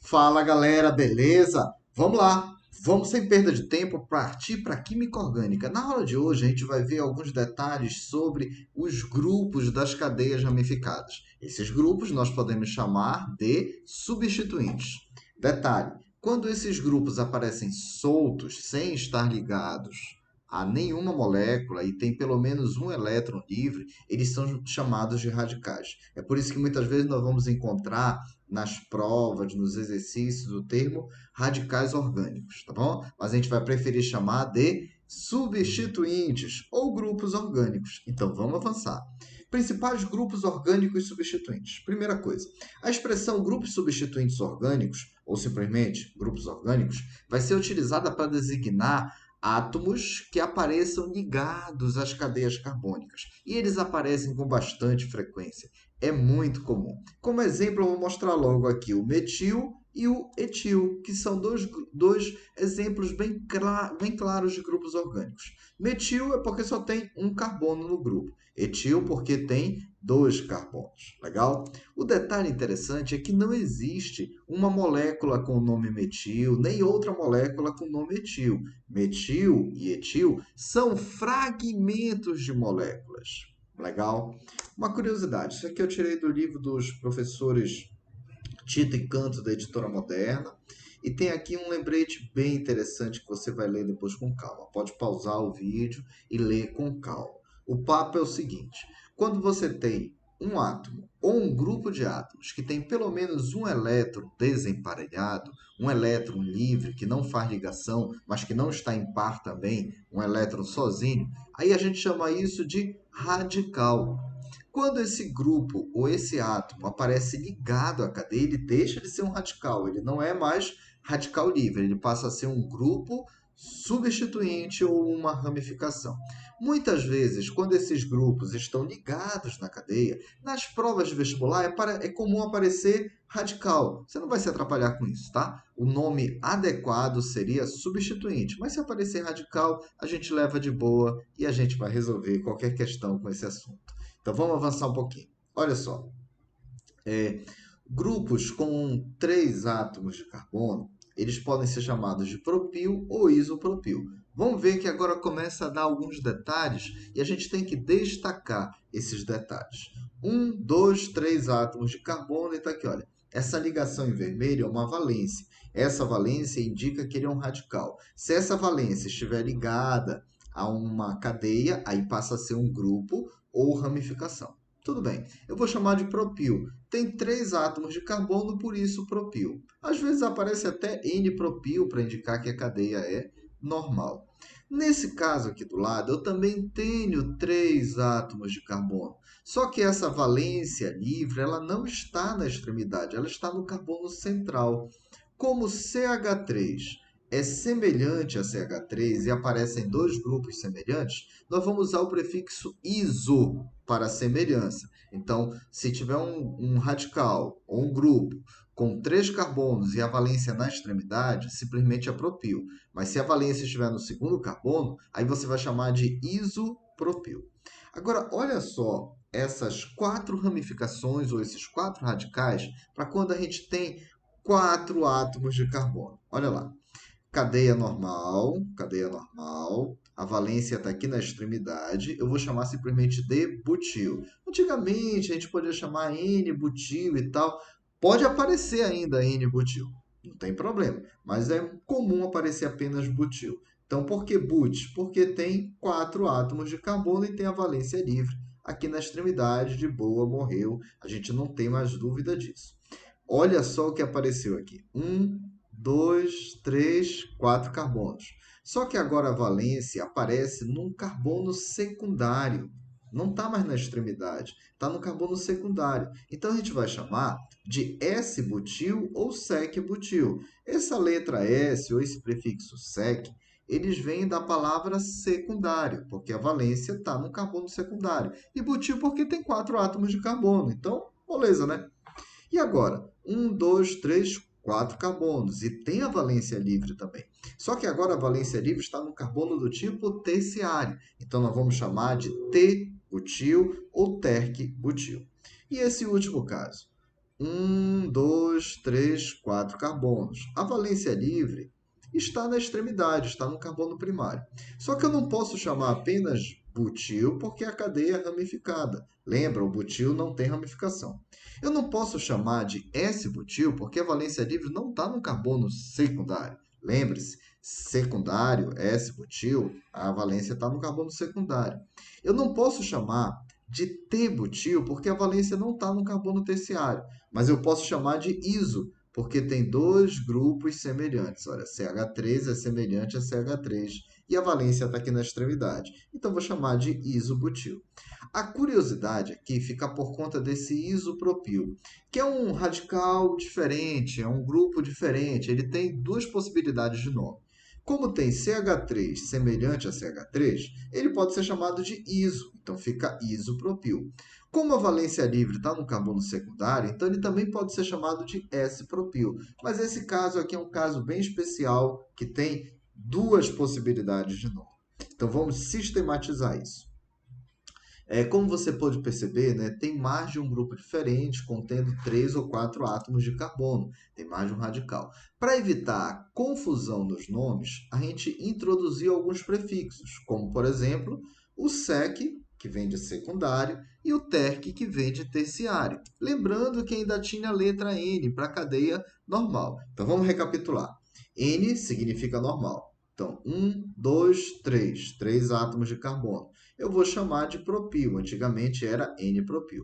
Fala galera, beleza? Vamos lá, vamos sem perda de tempo partir para a química orgânica. Na aula de hoje a gente vai ver alguns detalhes sobre os grupos das cadeias ramificadas. Esses grupos nós podemos chamar de substituintes. Detalhe: quando esses grupos aparecem soltos, sem estar ligados a nenhuma molécula e tem pelo menos um elétron livre, eles são chamados de radicais. É por isso que muitas vezes nós vamos encontrar nas provas, nos exercícios, o termo radicais orgânicos, tá bom? Mas a gente vai preferir chamar de substituintes ou grupos orgânicos. Então vamos avançar. Principais grupos orgânicos substituintes. Primeira coisa, a expressão grupos substituintes orgânicos, ou simplesmente grupos orgânicos, vai ser utilizada para designar átomos que apareçam ligados às cadeias carbônicas. E eles aparecem com bastante frequência. É muito comum. Como exemplo, eu vou mostrar logo aqui o metil e o etil, que são dois exemplos bem claros de grupos orgânicos. Metil é porque só tem um carbono no grupo. Etil porque tem dois carbonos. Legal? O detalhe interessante é que não existe uma molécula com o nome metil, nem outra molécula com o nome etil. Metil e etil são fragmentos de moléculas. Legal? Uma curiosidade, isso aqui eu tirei do livro dos professores Tito e Canto, da Editora Moderna, e tem aqui um lembrete bem interessante que você vai ler depois com calma. Pode pausar o vídeo e ler com calma. O papo é o seguinte: quando você tem um átomo ou um grupo de átomos que tem pelo menos um elétron desemparelhado, um elétron livre que não faz ligação, mas que não está em par também, um elétron sozinho, aí a gente chama isso de radical. Quando esse grupo ou esse átomo aparece ligado à cadeia, ele deixa de ser um radical, ele não é mais radical livre, ele passa a ser um grupo substituinte ou uma ramificação. Muitas vezes, quando esses grupos estão ligados na cadeia, nas provas de vestibular é comum aparecer radical. Você não vai se atrapalhar com isso, tá? O nome adequado seria substituinte, mas se aparecer radical, a gente leva de boa e a gente vai resolver qualquer questão com esse assunto. Então vamos avançar um pouquinho. Olha só, grupos com três átomos de carbono, eles podem ser chamados de propil ou isopropil. Vamos ver que agora começa a dar alguns detalhes e a gente tem que destacar esses detalhes. Um, dois, três átomos de carbono e está aqui, olha. Essa ligação em vermelho é uma valência. Essa valência indica que ele é um radical. Se essa valência estiver ligada a uma cadeia, aí passa a ser um grupo ou ramificação. Tudo bem, eu vou chamar de propil. Tem três átomos de carbono, por isso propil. Às vezes aparece até N-propil para indicar que a cadeia é normal. Nesse caso aqui do lado, eu também tenho três átomos de carbono. Só que essa valência livre, ela não está na extremidade, ela está no carbono central. Como CH3 é semelhante a CH3 e aparecem dois grupos semelhantes, nós vamos usar o prefixo iso para semelhança. Então, se tiver um radical ou um grupo com três carbonos e a valência na extremidade, simplesmente é propil. Mas se a valência estiver no segundo carbono, aí você vai chamar de isopropil. Agora, olha só essas quatro ramificações ou esses quatro radicais para quando a gente tem quatro átomos de carbono. Olha lá. Cadeia normal. A valência está aqui na extremidade. Eu vou chamar simplesmente de butil. Antigamente a gente podia chamar N-butil e tal. Pode aparecer ainda N-butil. Não tem problema. Mas é comum aparecer apenas butil. Então, por que but? Porque tem quatro átomos de carbono e tem a valência livre. Aqui na extremidade, de boa, morreu. A gente não tem mais dúvida disso. Olha só o que apareceu aqui. Um, dois, três, quatro carbonos. Só que agora a valência aparece num carbono secundário. Não está mais na extremidade, está no carbono secundário. Então a gente vai chamar de S-butil ou sec-butil. Essa letra S ou esse prefixo sec, eles vêm da palavra secundário, porque a valência está no carbono secundário. E butil porque tem quatro átomos de carbono. Então, beleza, né? E agora, um, dois, três, quatro carbonos. E tem a valência livre também. Só que agora a valência livre está no carbono do tipo terciário. Então nós vamos chamar de T-butil ou terc-butil. E esse último caso? Um, 2, 3, 4 carbonos. A valência livre está na extremidade, está no carbono primário. Só que eu não posso chamar apenas butil porque a cadeia é ramificada. Lembra, o butil não tem ramificação. Eu não posso chamar de S-butil porque a valência livre não está no carbono secundário. Lembre-se, secundário, S-butil, a valência está no carbono secundário. Eu não posso chamar de T-butil porque a valência não está no carbono terciário, mas eu posso chamar de iso, porque tem dois grupos semelhantes. Olha, CH3 é semelhante a CH3 e a valência está aqui na extremidade. Então, vou chamar de isobutil. A curiosidade aqui fica por conta desse isopropil, que é um radical diferente, é um grupo diferente. Ele tem duas possibilidades de nome. Como tem CH3 semelhante a CH3, ele pode ser chamado de iso, então fica isopropil. Como a valência livre está no carbono secundário, então ele também pode ser chamado de S-propil. Mas esse caso aqui é um caso bem especial, que tem duas possibilidades de nome. Então vamos sistematizar isso. Como você pode perceber, né, tem mais de um grupo diferente, contendo 3 ou 4 átomos de carbono, tem mais de um radical. Para evitar a confusão nos nomes, a gente introduziu alguns prefixos, como, por exemplo, o sec, que vem de secundário, e o terc, que vem de terciário. Lembrando que ainda tinha a letra N para a cadeia normal. Então, vamos recapitular. N significa normal. Então, 1, 2, 3, 3 átomos de carbono. Eu vou chamar de propil. Antigamente era N-propil.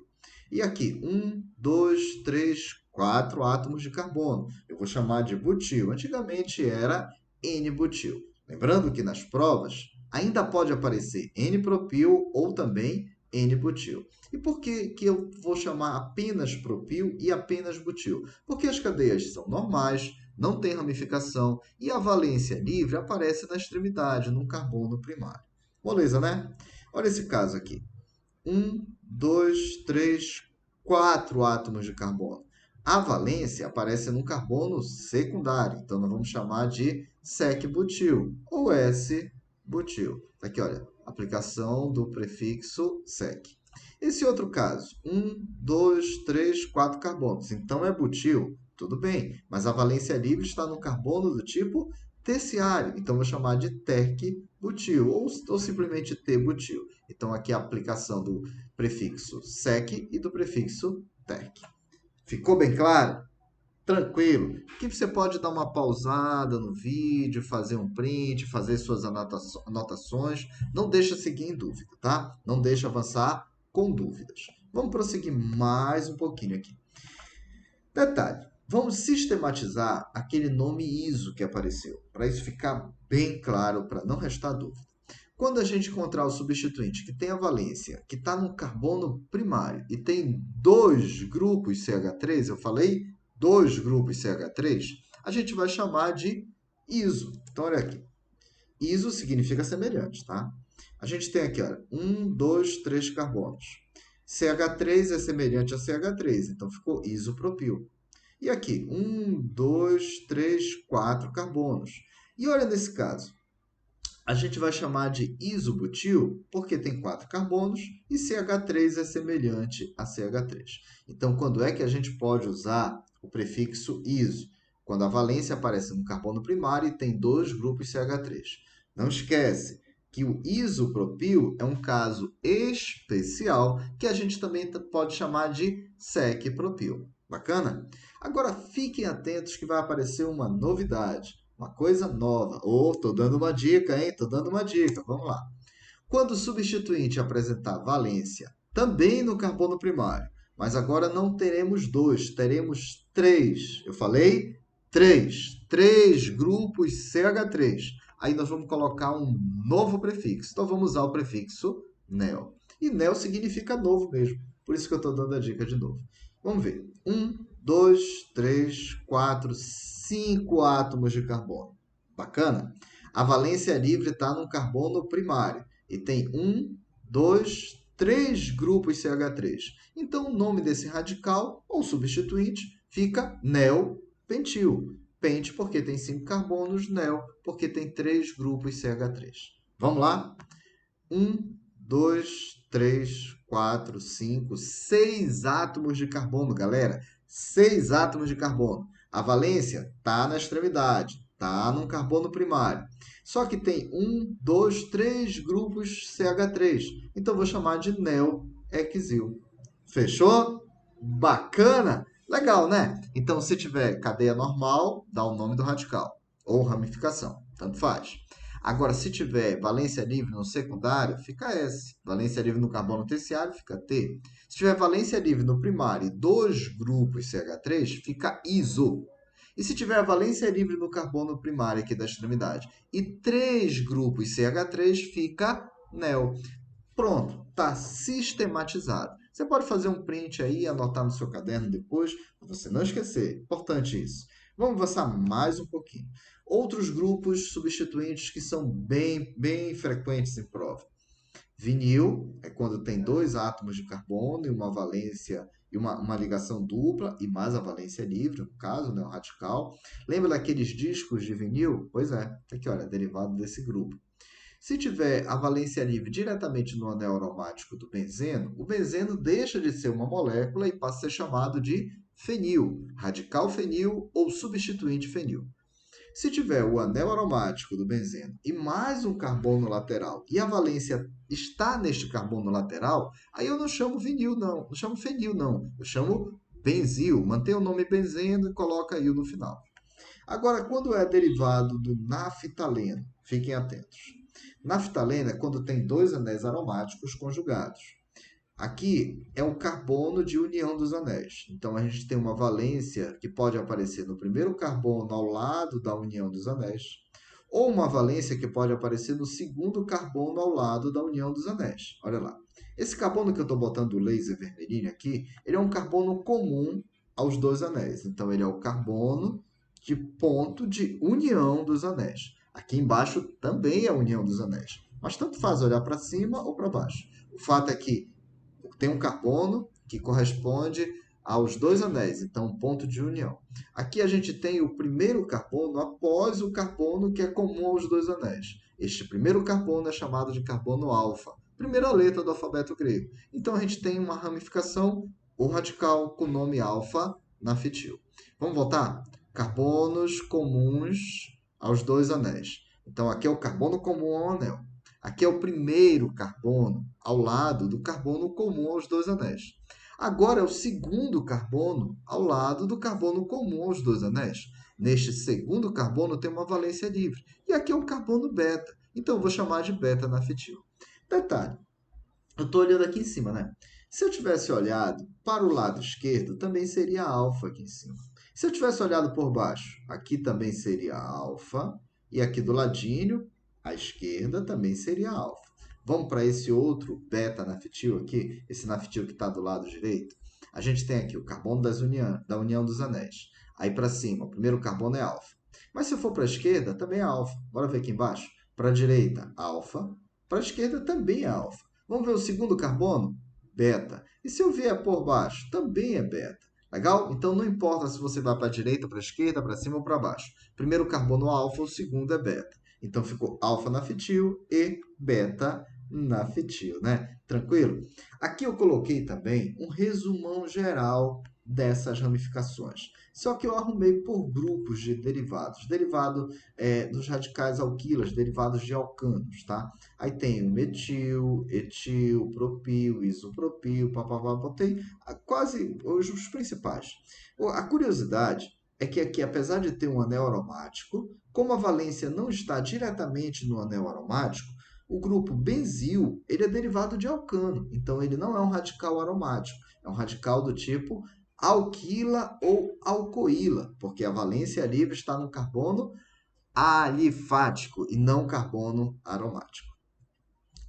E aqui, 1, 2, 3, 4 átomos de carbono. Eu vou chamar de butil. Antigamente era N-butil. Lembrando que nas provas ainda pode aparecer N-propil ou também N-butil. E por que eu vou chamar apenas propil e apenas butil? Porque as cadeias são normais, não tem ramificação e a valência livre aparece na extremidade, no carbono primário. Moleza, né? Olha esse caso aqui. 1, 2, 3, 4 átomos de carbono. A valência aparece no carbono secundário, então nós vamos chamar de sec-butil ou S-butil. Aqui, olha, aplicação do prefixo sec. Esse outro caso, 1, 2, 3, 4 carbonos. Então é butil, tudo bem, mas a valência livre está no carbono do tipo terciário, então vou chamar de terc-butil ou simplesmente T-butil. Então aqui a aplicação do prefixo sec e do prefixo terc. Ficou bem claro? Tranquilo. Aqui você pode dar uma pausada no vídeo, fazer um print, fazer suas anotações. Não deixa seguir em dúvida, tá? Não deixa avançar com dúvidas. Vamos prosseguir mais um pouquinho aqui. Detalhe, vamos sistematizar aquele nome ISO que apareceu, para isso ficar bem claro, para não restar dúvida. Quando a gente encontrar o substituinte que tem a valência, que está no carbono primário e tem dois grupos CH3, eu falei dois grupos CH3, a gente vai chamar de iso. Então, olha aqui. Iso significa semelhante, tá? A gente tem aqui, olha, 1, 2, 3 carbonos. CH3 é semelhante a CH3, então ficou isopropil. E aqui, 1, 2, 3, 4 carbonos. E olha nesse caso, a gente vai chamar de isobutil porque tem 4 carbonos e CH3 é semelhante a CH3. Então, quando é que a gente pode usar o prefixo iso? Quando a valência aparece no carbono primário e tem dois grupos CH3. Não esquece que o isopropil é um caso especial que a gente também pode chamar de sec-propil. Bacana? Agora, fiquem atentos que vai aparecer uma novidade. Uma coisa nova. Tô dando uma dica, hein? Tô dando uma dica. Vamos lá. Quando o substituinte apresentar valência também no carbono primário, mas agora não teremos dois, teremos três. Eu falei três. Três grupos CH3. Aí nós vamos colocar um novo prefixo. Então vamos usar o prefixo neo. E neo significa novo mesmo. Por isso que eu estou dando a dica de novo. Vamos ver. 1, 2, 3, 4, 5 átomos de carbono. Bacana? A valência livre está no carbono primário e tem 1, 2, 3 grupos CH3. Então, o nome desse radical ou substituinte fica neopentil. Pente porque tem 5 carbonos, neo porque tem 3 grupos CH3. Vamos lá? 1, 2, 3, 4, 5, 6 átomos de carbono, galera. 6 átomos de carbono. A valência está na extremidade, está num carbono primário. Só que tem 1, 2, 3 grupos CH3. Então, vou chamar de neohexil. Fechou? Bacana? Legal, né? Então, se tiver cadeia normal, dá o nome do radical. Ou ramificação, tanto faz. Agora, se tiver valência livre no secundário, fica S. Valência livre no carbono terciário, fica T. Se tiver valência livre no primário e 2 grupos CH3, fica iso. E se tiver valência livre no carbono primário aqui da extremidade e 3 grupos CH3, fica neo. Pronto, está sistematizado. Você pode fazer um print aí e anotar no seu caderno depois, para você não esquecer. Importante isso. Vamos avançar mais um pouquinho. Outros grupos substituintes que são bem frequentes em prova. Vinil é quando tem 2 átomos de carbono e uma valência e uma ligação dupla e mais a valência livre, no caso, né, o radical. Lembra daqueles discos de vinil? Pois é, aqui olha, derivado desse grupo. Se tiver a valência livre diretamente no anel aromático do benzeno, o benzeno deixa de ser uma molécula e passa a ser chamado de fenil, radical fenil ou substituinte fenil. Se tiver o anel aromático do benzeno e mais um carbono lateral e a valência está neste carbono lateral, aí eu não chamo vinil não chamo fenil não, eu chamo benzil, mantém o nome benzeno e coloca il no final. Agora, quando é derivado do naftaleno, fiquem atentos. Naftaleno é quando tem 2 anéis aromáticos conjugados. Aqui é um carbono de união dos anéis. Então, a gente tem uma valência que pode aparecer no primeiro carbono ao lado da união dos anéis, ou uma valência que pode aparecer no segundo carbono ao lado da união dos anéis. Olha lá. Esse carbono que eu estou botando o laser vermelhinho aqui, ele é um carbono comum aos 2 anéis. Então, ele é o carbono de ponto de união dos anéis. Aqui embaixo também é a união dos anéis. Mas tanto faz olhar para cima ou para baixo. O fato é que tem um carbono que corresponde aos 2 anéis, então um ponto de união. Aqui a gente tem o primeiro carbono após o carbono que é comum aos 2 anéis. Este primeiro carbono é chamado de carbono alfa, primeira letra do alfabeto grego. Então a gente tem uma ramificação, o radical com o nome alfa nafetil. Vamos voltar? Carbonos comuns aos 2 anéis. Então aqui é o carbono comum ao anel. Aqui é o primeiro carbono ao lado do carbono comum aos 2 anéis. Agora é o segundo carbono ao lado do carbono comum aos 2 anéis. Neste segundo carbono tem uma valência livre. E aqui é um carbono beta. Então eu vou chamar de beta nafetil. Detalhe, eu estou olhando aqui em cima, né? Se eu tivesse olhado para o lado esquerdo, também seria alfa aqui em cima. Se eu tivesse olhado por baixo, aqui também seria alfa. E aqui do ladinho, à esquerda, também seria alfa. Vamos para esse outro beta nafetil aqui, esse nafetil que está do lado direito. A gente tem aqui o carbono da união dos anéis. Aí para cima, o primeiro carbono é alfa. Mas se eu for para a esquerda, também é alfa. Bora ver aqui embaixo. Para a direita, alfa. Para a esquerda, também é alfa. Vamos ver o segundo carbono? Beta. E se eu vier por baixo? Também é beta. Legal? Então não importa se você vai para a direita, para a esquerda, para cima ou para baixo. Primeiro carbono alfa, o segundo é beta. Então ficou alfa nafetil e beta nafetil, né? Tranquilo? Aqui eu coloquei também um resumão geral dessas ramificações. Só que eu arrumei por grupos de derivados. Derivado dos radicais alquilas, derivados de alcanos, tá? Aí tem o metil, etil, propil, isopropil, papapá, botei quase os principais. A curiosidade é que aqui, apesar de ter um anel aromático, como a valência não está diretamente no anel aromático, o grupo benzil ele é derivado de alcano, então ele não é um radical aromático, é um radical do tipo alquila ou alcoíla, porque a valência livre está no carbono alifático e não carbono aromático.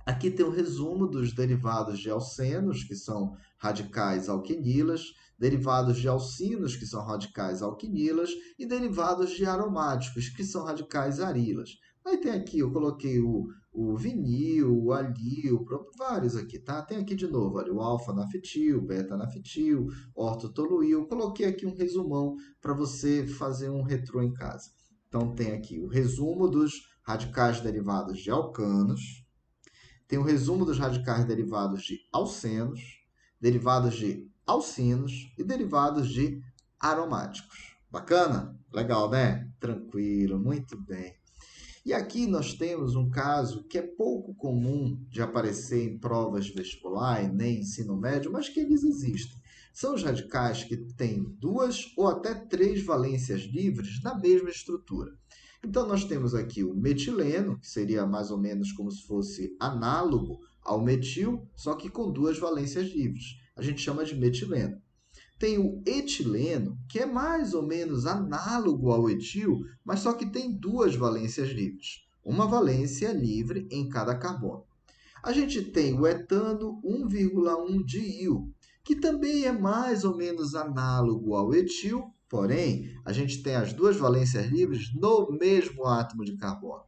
Aqui tem um resumo dos derivados de alcenos, que são radicais alquinilas, derivados de alcinos, que são radicais alquinilas, e derivados de aromáticos, que são radicais arilas. Aí tem aqui, eu coloquei o vinil, o alil, vários aqui, tá? Tem aqui de novo, olha, o alfa-nafetil, beta-nafetil, ortotoluil. Coloquei aqui um resumão para você fazer um retrô em casa. Então tem aqui o resumo dos radicais derivados de alcanos, tem o resumo dos radicais derivados de alcenos, derivados de alcinos e derivados de aromáticos. Bacana? Legal, né? Tranquilo, muito bem. E aqui nós temos um caso que é pouco comum de aparecer em provas de vestibular e nem ensino médio, mas que eles existem. São os radicais que têm duas ou até três valências livres na mesma estrutura. Então, nós temos aqui o metileno, que seria mais ou menos como se fosse análogo ao metil, só que com duas valências livres. A gente chama de metileno. Tem o etileno, que é mais ou menos análogo ao etil, mas só que tem duas valências livres. Uma valência livre em cada carbono. A gente tem o etano 1,1 diil, que também é mais ou menos análogo ao etil, porém, a gente tem as duas valências livres no mesmo átomo de carbono.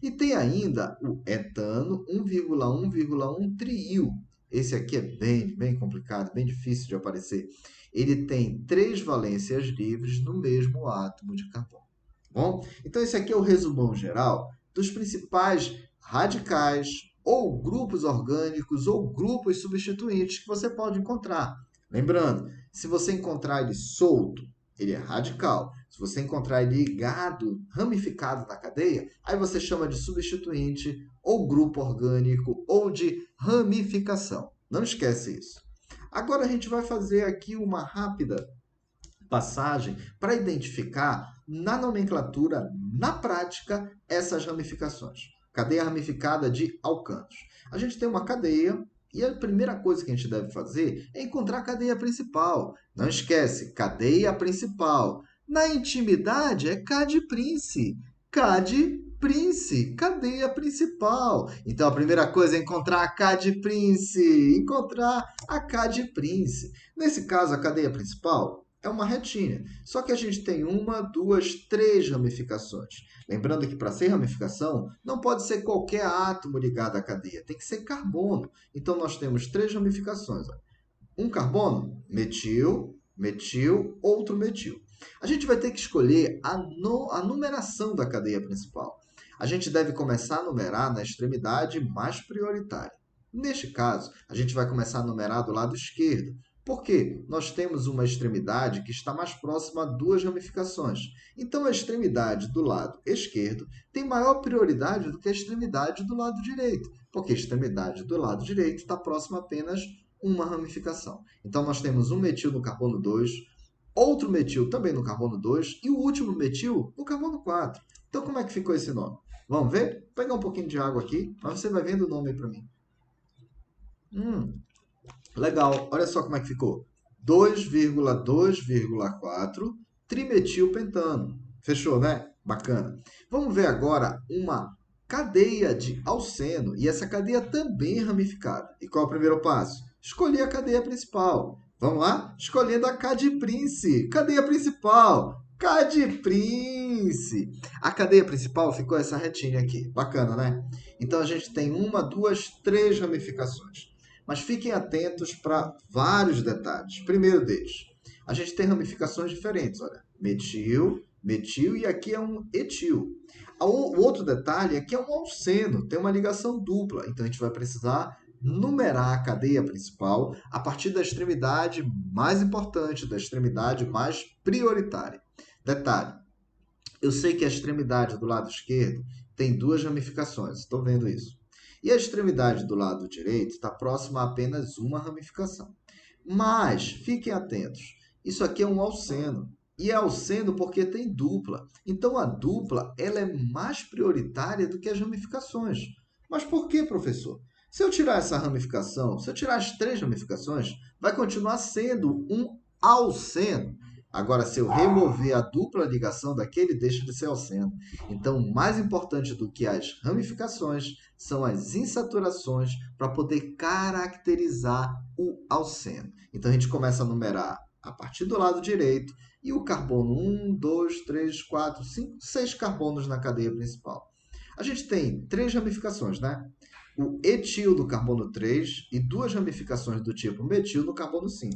E tem ainda o etano 1,1,1 triil. Esse aqui é bem complicado, bem difícil de aparecer. Ele tem três valências livres no mesmo átomo de carbono. Bom, então esse aqui é o resumão geral dos principais radicais ou grupos orgânicos ou grupos substituintes que você pode encontrar. Lembrando, se você encontrar ele solto, ele é radical. Se você encontrar ele ligado, ramificado na cadeia, aí você chama de substituinte ou grupo orgânico ou de ramificação. Não esquece isso. Agora a gente vai fazer aqui uma rápida passagem para identificar na nomenclatura, na prática, essas ramificações. Cadeia ramificada de alcanos. A gente tem uma cadeia e a primeira coisa que a gente deve fazer é encontrar a cadeia principal. Não esquece, cadeia principal. Na intimidade é Cad-Prince. Cad-Prince, cadeia principal. Então a primeira coisa é encontrar a Cad-Prince. Encontrar a Cad-Prince. Nesse caso, a cadeia principal é uma retinha. Só que a gente tem uma, duas, três ramificações. Lembrando que para ser ramificação, não pode ser qualquer átomo ligado à cadeia, tem que ser carbono. Então, nós temos três ramificações. Um carbono, metil, metil, outro metil. A gente vai ter que escolher a numeração da cadeia principal. A gente deve começar a numerar na extremidade mais prioritária. Neste caso, a gente vai começar a numerar do lado esquerdo, porque nós temos uma extremidade que está mais próxima a duas ramificações. Então, a extremidade do lado esquerdo tem maior prioridade do que a extremidade do lado direito, porque a extremidade do lado direito está próxima a apenas uma ramificação. Então, nós temos um metil no carbono 2, outro metil também no carbono 2 e o último metil no carbono 4. Então, como é que ficou esse nome? Vamos ver? Vou pegar um pouquinho de água aqui, mas você vai vendo o nome aí para mim. Legal, olha só como é que ficou. 2,2,4 trimetilpentano. Fechou, né? Bacana. Vamos ver agora uma cadeia de alceno. E essa cadeia também é ramificada. E qual é o primeiro passo? Escolher a cadeia principal. Vamos lá? Escolhendo a Cad-Prince. Cadeia principal. Cad-Prince. A cadeia principal ficou essa retinha aqui. Bacana, né? Então, a gente tem uma, duas, três ramificações. Mas fiquem atentos para vários detalhes. Primeiro deles, a gente tem ramificações diferentes. Olha, metil, metil e aqui é um etil. O outro detalhe é que é um alceno, tem uma ligação dupla. Então, a gente vai precisar numerar a cadeia principal a partir da extremidade mais importante, da extremidade mais prioritária. Detalhe, eu sei que a extremidade do lado esquerdo tem duas ramificações, estou vendo isso. E a extremidade do lado direito está próxima a apenas uma ramificação. Mas, fiquem atentos, isso aqui é um alceno. E é alceno porque tem dupla. Então, a dupla ela é mais prioritária do que as ramificações. Mas por que, professor? Se eu tirar essa ramificação, se eu tirar as três ramificações, vai continuar sendo um alceno. Agora, se eu remover a dupla ligação daquele, deixa de ser alceno. Então, mais importante do que as ramificações são as insaturações para poder caracterizar o alceno. Então, a gente começa a numerar a partir do lado direito e o carbono 1, 2, 3, 4, 5, 6 carbonos na cadeia principal. A gente tem três ramificações, né? O etil do carbono 3 e duas ramificações do tipo metil no carbono 5.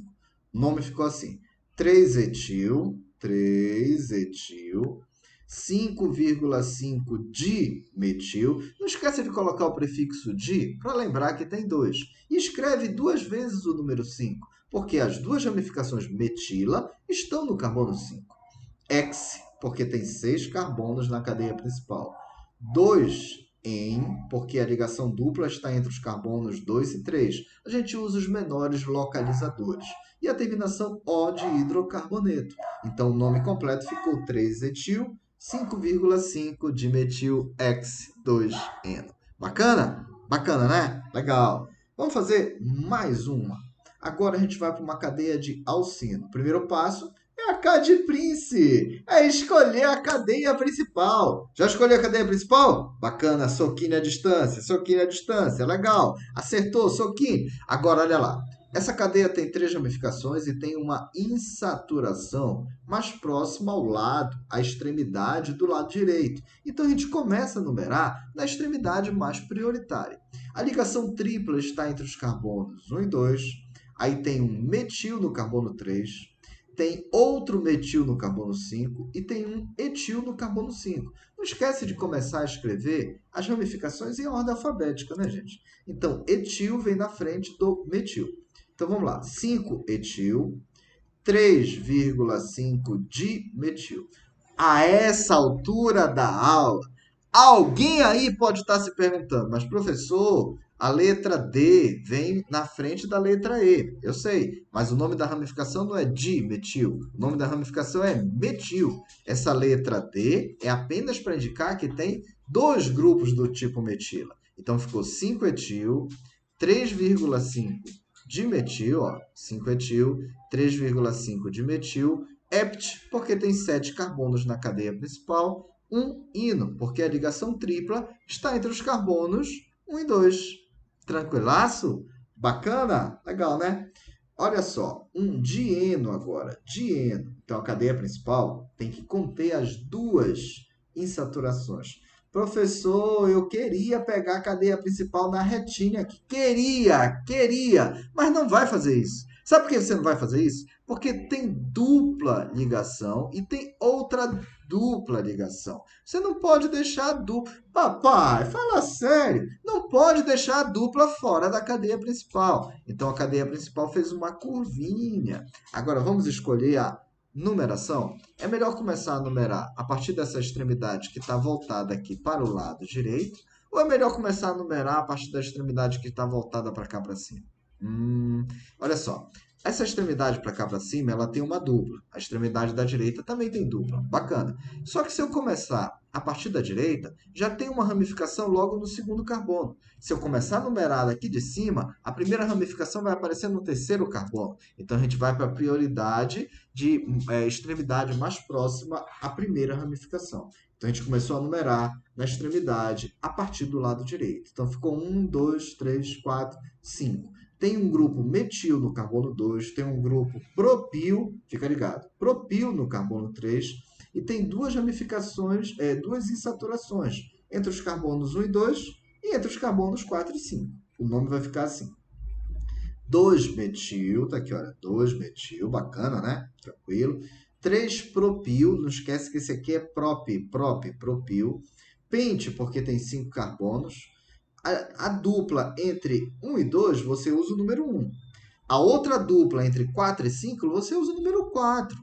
O nome ficou assim: 3-etil, 5,5 dimetil. Não esqueça de colocar o prefixo di para lembrar que tem dois. E escreve duas vezes o número 5, porque as duas ramificações metila estão no carbono 5. Hex, porque tem 6 carbonos na cadeia principal. 2-en, porque a ligação dupla está entre os carbonos 2 e 3. A gente usa os menores localizadores. E a terminação O de hidrocarboneto. Então, o nome completo ficou 3-etil, 5,5 dimetil X2N. Bacana? Bacana, né? Legal. Vamos fazer mais uma. Agora a gente vai para uma cadeia de alcino. O primeiro passo é a Cadiprince. É escolher a cadeia principal. Já escolheu a cadeia principal? Bacana, soquinho à distância, legal. Acertou, soquinho. Agora, olha lá. Essa cadeia tem 3 ramificações e tem uma insaturação mais próxima ao lado, à extremidade do lado direito. Então, a gente começa a numerar na extremidade mais prioritária. A ligação tripla está entre os carbonos 1 e 2. Aí tem um metil no carbono 3. Tem outro metil no carbono 5 e tem um etil no carbono 5. Não esquece de começar a escrever as ramificações em ordem alfabética, né, gente? Então, etil vem na frente do metil. Então, vamos lá. 5-etil, 3,5 dimetil. A essa altura da aula, alguém aí pode estar se perguntando, mas professor, a letra D vem na frente da letra E. Eu sei, mas o nome da ramificação não é dimetil. O nome da ramificação é metil. Essa letra D é apenas para indicar que tem 2 grupos do tipo metila. Então, ficou 5-etil, 3,5 dimetil, 5-etil, 3,5 dimetil, hept, porque tem 7 carbonos na cadeia principal, 1-ino, porque a ligação tripla está entre os carbonos 1 e 2. Tranquilaço? Bacana? Legal, né? Olha só, um dieno agora. Dieno. Então, a cadeia principal tem que conter as 2 insaturações. Professor, eu queria pegar a cadeia principal na retinha aqui. Queria, mas não vai fazer isso. Sabe por que você não vai fazer isso? Porque tem dupla ligação e tem outra dupla ligação. Você não pode deixar a dupla. Papai, fala sério. Não pode deixar a dupla fora da cadeia principal. Então a cadeia principal fez uma curvinha. Agora vamos escolher a numeração. É melhor começar a numerar a partir dessa extremidade que está voltada aqui para o lado direito, ou é melhor começar a numerar a partir da extremidade que está voltada para cá para cima? Olha só. Essa extremidade para cá para cima, ela tem uma dupla. A extremidade da direita também tem dupla. Bacana. Só que se eu começar a partir da direita, já tem uma ramificação logo no segundo carbono. Se eu começar a numerar daqui de cima, a primeira ramificação vai aparecer no terceiro carbono. Então, a gente vai para a prioridade de extremidade mais próxima à primeira ramificação. Então, a gente começou a numerar na extremidade a partir do lado direito. Então, ficou 1, 2, 3, 4, 5. Tem um grupo metil no carbono 2, tem um grupo propil, fica ligado, propil no carbono 3, e tem 2 ramificações, 2 insaturações entre os carbonos 1 e 2 e entre os carbonos 4 e 5. O nome vai ficar assim. 2-metil, tá aqui, olha, 2-metil, bacana, né? Tranquilo. 3-propil, não esquece que esse aqui é propil. Pente, porque tem 5 carbonos. A dupla entre 1 e 2, você usa o número 1. A outra dupla entre 4 e 5, você usa o número 4.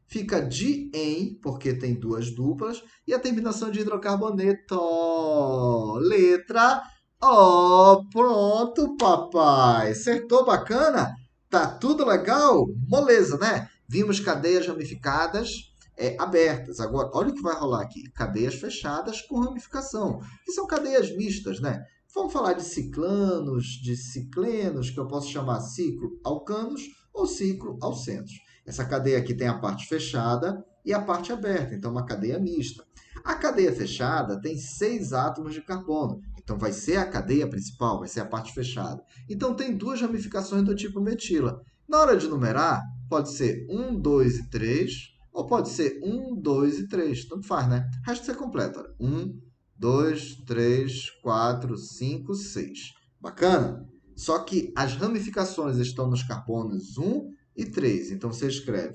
Fica di-en, porque tem 2 duplas, e a terminação de hidrocarboneto. Letra O. Pronto, papai. Acertou, bacana? Tá tudo legal? Moleza, né? Vimos cadeias ramificadas abertas. Agora, olha o que vai rolar aqui. Cadeias fechadas com ramificação, que são cadeias mistas, né? Vamos falar de ciclanos, de ciclenos, que eu posso chamar ciclo-alcanos ou ciclo-alcenos. Essa cadeia aqui tem a parte fechada e a parte aberta, então uma cadeia mista. A cadeia fechada tem 6 átomos de carbono, então vai ser a cadeia principal, vai ser a parte fechada. Então tem 2 ramificações do tipo metila. Na hora de numerar, pode ser 1, 2 e 3, ou pode ser 1, 2 e 3, tanto faz, né? O resto você completa. Olha. 1, 2, 3, 4, 5, 6. Bacana? Só que as ramificações estão nos carbonos 1 e 3. Então, você escreve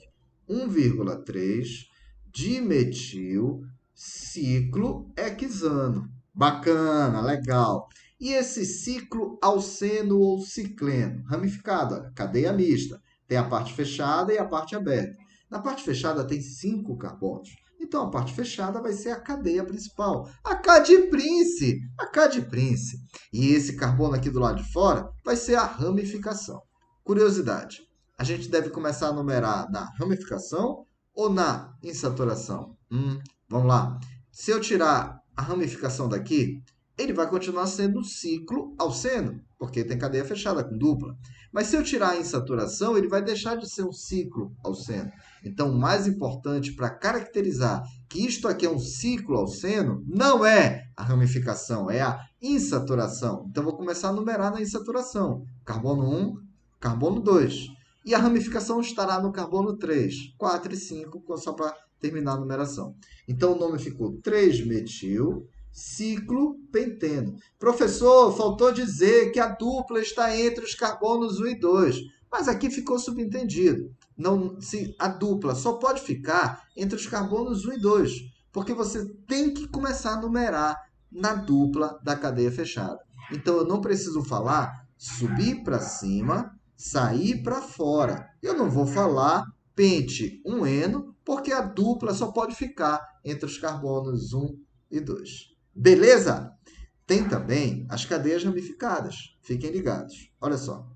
1,3 dimetil ciclo hexano. Bacana, legal. E esse ciclo alceno ou cicleno? Ramificado, olha, cadeia mista. Tem a parte fechada e a parte aberta. Na parte fechada tem 5 carbonos. Então, a parte fechada vai ser a cadeia principal, a Cadiprince, a Cadiprince. E esse carbono aqui do lado de fora vai ser a ramificação. Curiosidade, a gente deve começar a numerar na ramificação ou na insaturação? Vamos lá. Se eu tirar a ramificação daqui, ele vai continuar sendo um ciclo alceno, porque tem cadeia fechada com dupla. Mas se eu tirar a insaturação, ele vai deixar de ser um ciclo alceno. Então, o mais importante para caracterizar que isto aqui é um ciclo alceno não é a ramificação, é a insaturação. Então, vou começar a numerar na insaturação. Carbono 1, carbono 2. E a ramificação estará no carbono 3, 4 e 5, só para terminar a numeração. Então, o nome ficou 3-metil ciclopenteno. Professor, faltou dizer que a dupla está entre os carbonos 1 e 2. Mas aqui ficou subentendido. Não, se a dupla só pode ficar entre os carbonos 1 e 2, porque você tem que começar a numerar na dupla da cadeia fechada. Então, eu não preciso falar subir para cima, sair para fora. Eu não vou falar pente 1-eno, porque a dupla só pode ficar entre os carbonos 1 e 2. Beleza? Tem também as cadeias ramificadas. Fiquem ligados. Olha só.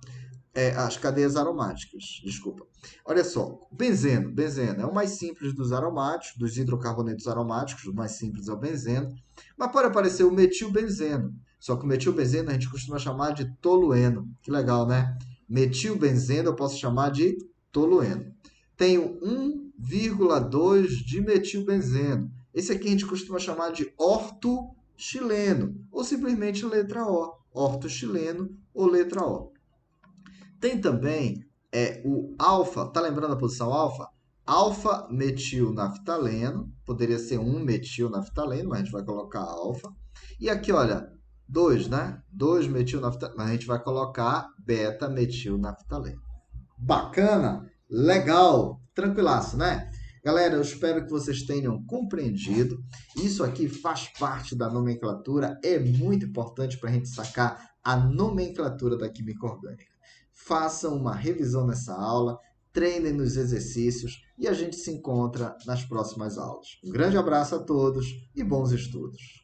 As cadeias aromáticas, desculpa. Olha só, benzeno é o mais simples dos aromáticos, dos hidrocarbonetos aromáticos, o mais simples é o benzeno. Mas pode aparecer o metilbenzeno. Só que o metilbenzeno a gente costuma chamar de tolueno. Que legal, né? Metilbenzeno eu posso chamar de tolueno. Tenho 1,2 de metilbenzeno. Esse aqui a gente costuma chamar de ortoxileno, ou simplesmente letra O. Ortoxileno ou letra O. Tem também o alfa, tá lembrando a posição alfa? Alfa-metilnaftaleno, poderia ser 1-metilnaftaleno, mas a gente vai colocar alfa. E aqui, olha, 2, né? 2-metilnaftaleno, mas a gente vai colocar beta-metilnaftaleno. Bacana, legal, tranquilaço, né? Galera, eu espero que vocês tenham compreendido. Isso aqui faz parte da nomenclatura, é muito importante para a gente sacar a nomenclatura da química orgânica. Façam uma revisão nessa aula, treinem nos exercícios e a gente se encontra nas próximas aulas. Um grande abraço a todos e bons estudos!